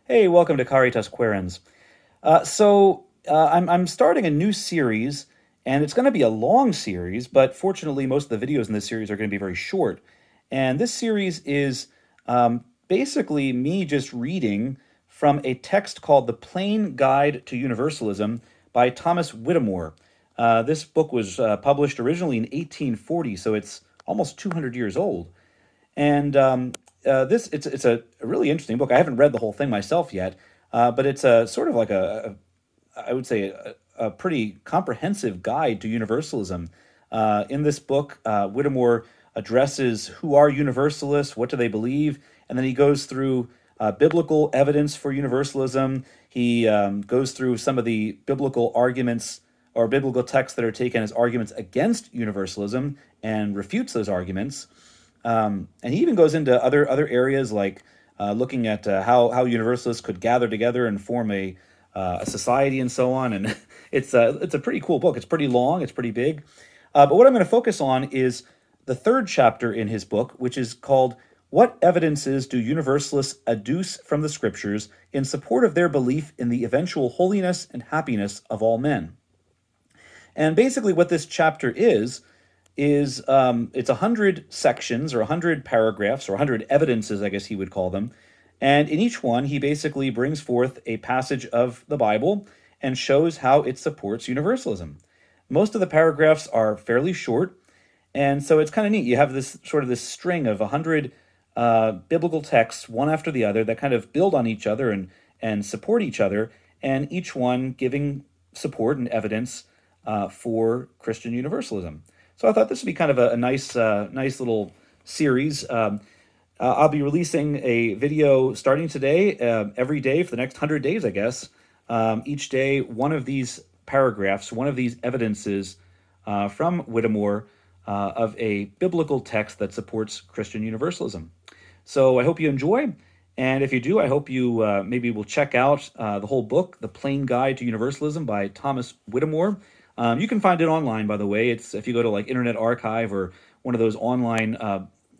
Hey, welcome to Caritas Querens. I'm starting a new series, and it's going to be a long series, but fortunately, most of the videos in this series are going to be very short. And this series is basically me just reading from a text called The Plain Guide to Universalism by Thomas Whittemore. This book was published originally in 1840, so it's almost 200 years old. And this it's a really interesting book. I haven't read the whole thing myself yet, but it's a sort of like I would say a pretty comprehensive guide to universalism. In this book, Whittemore addresses who are universalists, what do they believe, and then he goes through biblical evidence for universalism. He goes through some of the biblical arguments or biblical texts that are taken as arguments against universalism and refutes those arguments. And he even goes into other areas like looking at how Universalists could gather together and form a society and so on. And it's a pretty cool book. It's pretty long. It's pretty big. But what I'm going to focus on is the third chapter in his book, which is called "What Evidences Do Universalists Adduce from the Scriptures in Support of Their Belief in the Eventual Holiness and Happiness of All Men?" And basically, what this chapter is it's 100 sections or 100 paragraphs or 100 evidences, I guess he would call them. And in each one, he basically brings forth a passage of the Bible and shows how it supports universalism. Most of the paragraphs are fairly short, and so it's kind of neat. You have this string of 100 biblical texts, one after the other, that kind of build on each other and support each other, and each one giving support and evidence for Christian universalism. So I thought this would be kind of a nice little series. I'll be releasing a video starting today, every day for the next 100 days, I guess. Each day, one of these paragraphs, one of these evidences from Whittemore of a biblical text that supports Christian universalism. So I hope you enjoy. And if you do, I hope you maybe will check out the whole book, The Plain Guide to Universalism by Thomas Whittemore. You can find it online, by the way. It's if you go to like Internet Archive or one of those online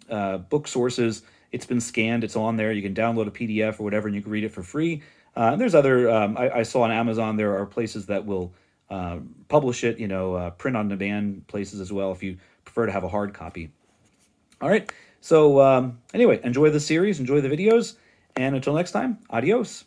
book sources, it's been scanned. It's on there. You can download a PDF or whatever, and you can read it for free. And there's other. I saw on Amazon there are places that will publish it. Print on demand places as well if you prefer to have a hard copy. All right. So anyway, enjoy the series, enjoy the videos, and until next time, adios.